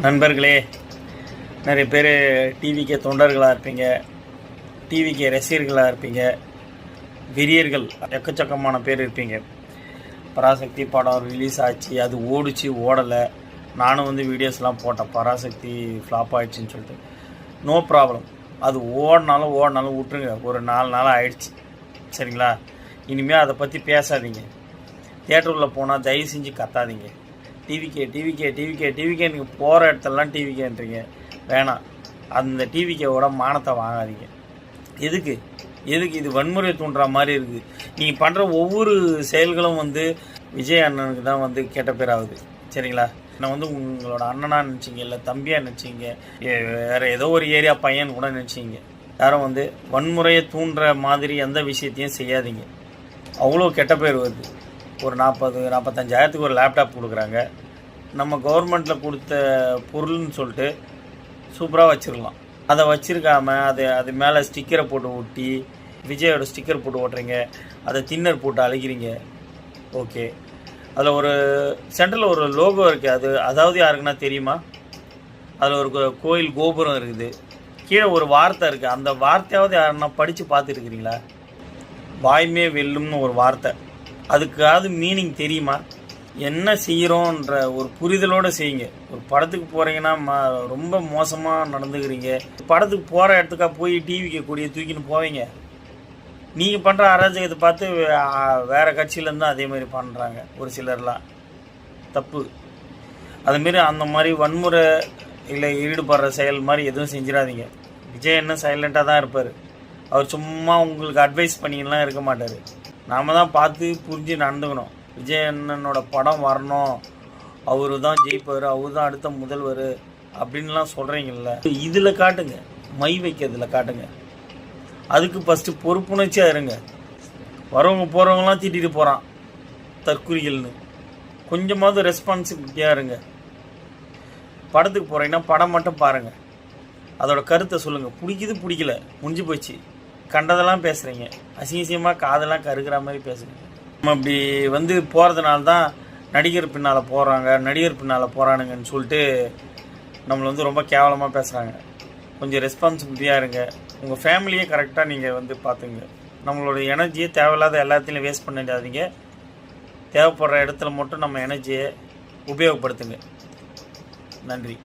நண்பர்களே, நிறைய பேர் டிவிக்கே தொண்டர்களாக இருப்பீங்க, டிவிக்கே ரசிகர்களாக இருப்பீங்க, வெறியர்கள் எக்கச்சக்கமான பேர் இருப்பீங்க. பராசக்தி படம் ரிலீஸ் ஆச்சு, அது ஓடிச்சு ஓடலை. நானும் வீடியோஸ்லாம் போட்டேன், பராசக்தி ஃப்ளாப் ஆகிடுச்சின்னு சொல்லிட்டு. நோ ப்ராப்ளம், அது ஓடினாலும் விட்டுருங்க. ஒரு 4 நாள் ஆயிடுச்சு, சரிங்களா? இனிமேல் அதை பற்றி பேசாதீங்க. தியேட்டருக்குள்ளே போனால் தயவு செஞ்சு கத்தாதீங்க. டிவிக்கே நீங்கள் போகிற இடத்துலலாம் டிவிக்கேன்றீங்க. வேணாம், அந்த டிவிக்கோட மானத்தை வாங்காதீங்க. எதுக்கு இது வன்முறை தூண்டுற மாதிரி இருக்குது. நீங்கள் பண்ணுற ஒவ்வொரு செயல்களும் விஜய் அண்ணனுக்கு தான் கெட்ட பேர் ஆகுது, சரிங்களா? நான் உங்களோட அண்ணனாக நினச்சிங்க, இல்லை தம்பியாக நினச்சிங்க, வேறு ஏதோ ஒரு ஏரியா பையன் கூட நினச்சிங்க. யாரும் வன்முறையை தூண்டுற மாதிரி எந்த விஷயத்தையும் செய்யாதீங்க. அவ்வளோ கெட்ட பேர் வருது. ஒரு 40-45 ஒரு லேப்டாப் கொடுக்குறாங்க. நம்ம கவர்மெண்ட்டில் கொடுத்த பொருள்னு சொல்லிட்டு சூப்பராக வச்சுருக்கலாம். அதை வச்சுருக்காம அது மேலே ஸ்டிக்கரை போட்டு ஒட்டி, விஜயோட ஸ்டிக்கர் போட்டு ஓட்டுறீங்க, அதை தின்னர் போட்டு அழைக்கிறீங்க. ஓகே, அதில் ஒரு சென்டரில் ஒரு லோகோ இருக்குது. அதாவது யாருக்குன்னா தெரியுமா? அதில் ஒரு கோயில் கோபுரம் இருக்குது, கீழே ஒரு வார்த்தை இருக்குது. அந்த வார்த்தையாவது யாருன்னா படித்து பார்த்துருக்கிறீங்களா? வாய்மே வெல்லும்னு ஒரு வார்த்தை. அதுக்காவது மீனிங் தெரியுமா? என்ன செய்கிறோன்ற ஒரு புரிதலோடு செய்யுங்க. ஒரு படத்துக்கு போகிறீங்கன்னா ரொம்ப மோசமாக நடந்துக்கிறீங்க. படத்துக்கு போகிற இடத்துக்காக போய் டிவிக்கு கூடிய தூக்கின்னு போவீங்க. நீங்கள் பண்ணுற அராஜகத்தை பார்த்து வேறு கட்சியிலேருந்து அதே மாதிரி பண்ணுறாங்க ஒரு சிலர்லாம். தப்பு. அதுமாரி அந்த மாதிரி வன்முறை இல்லை ஈடுபடுற செயல் மாதிரி எதுவும் செஞ்சிடாதீங்க. விஜய் என்ன சைலண்ட்டாக தான் இருப்பார். அவர் சும்மா உங்களுக்கு அட்வைஸ் பண்ணிலாம் இருக்க மாட்டார். நாம் தான் பார்த்து புரிஞ்சு நடந்துக்கணும். விஜய் அண்ணனோட படம் வரணும், அவரு தான் ஜெயிப்பார், அவரு தான் அடுத்த முதல்வர் அப்படின்லாம் சொல்கிறீங்கல்ல, இதில் காட்டுங்க, மை வைக்கிறதுல காட்டுங்க. அதுக்கு ஃபஸ்ட்டு பொறுப்புணர்ச்சியாக இருங்க. வரவங்க போகிறவங்களாம் திட்டிட்டு போகிறான் தற்குறிகள்னு. கொஞ்சமாவது ரெஸ்பான்சிபிலிட்டியாக இருங்க. படத்துக்கு போகிறீங்கன்னா படம் மட்டும் பாருங்கள், அதோட கருத்தை சொல்லுங்கள். பிடிக்கல, முடிஞ்சு போச்சு. கண்டதெல்லாம் பேசுகிறீங்க, அசிங்கமாக காதெல்லாம் கருகிற மாதிரி பேசுகிறீங்க. நம்ம இப்படி போகிறதுனால தான் நடிகர் பின்னால் போகிறானுங்கன்னு சொல்லிட்டு நம்மளை ரொம்ப கேவலமாக பேசுகிறாங்க. கொஞ்சம் ரெஸ்பான்சிபிலிட்டியாக இருங்க. உங்கள் ஃபேமிலியே கரெக்டாக நீங்கள் பார்த்துங்க. நம்மளோட எனர்ஜியை தேவையில்லாத எல்லாத்துலேயும் வேஸ்ட் பண்ணிடாதீங்க. தேவைப்படுற இடத்துல மட்டும் நம்ம எனர்ஜியை உபயோகப்படுத்துங்க. நன்றி.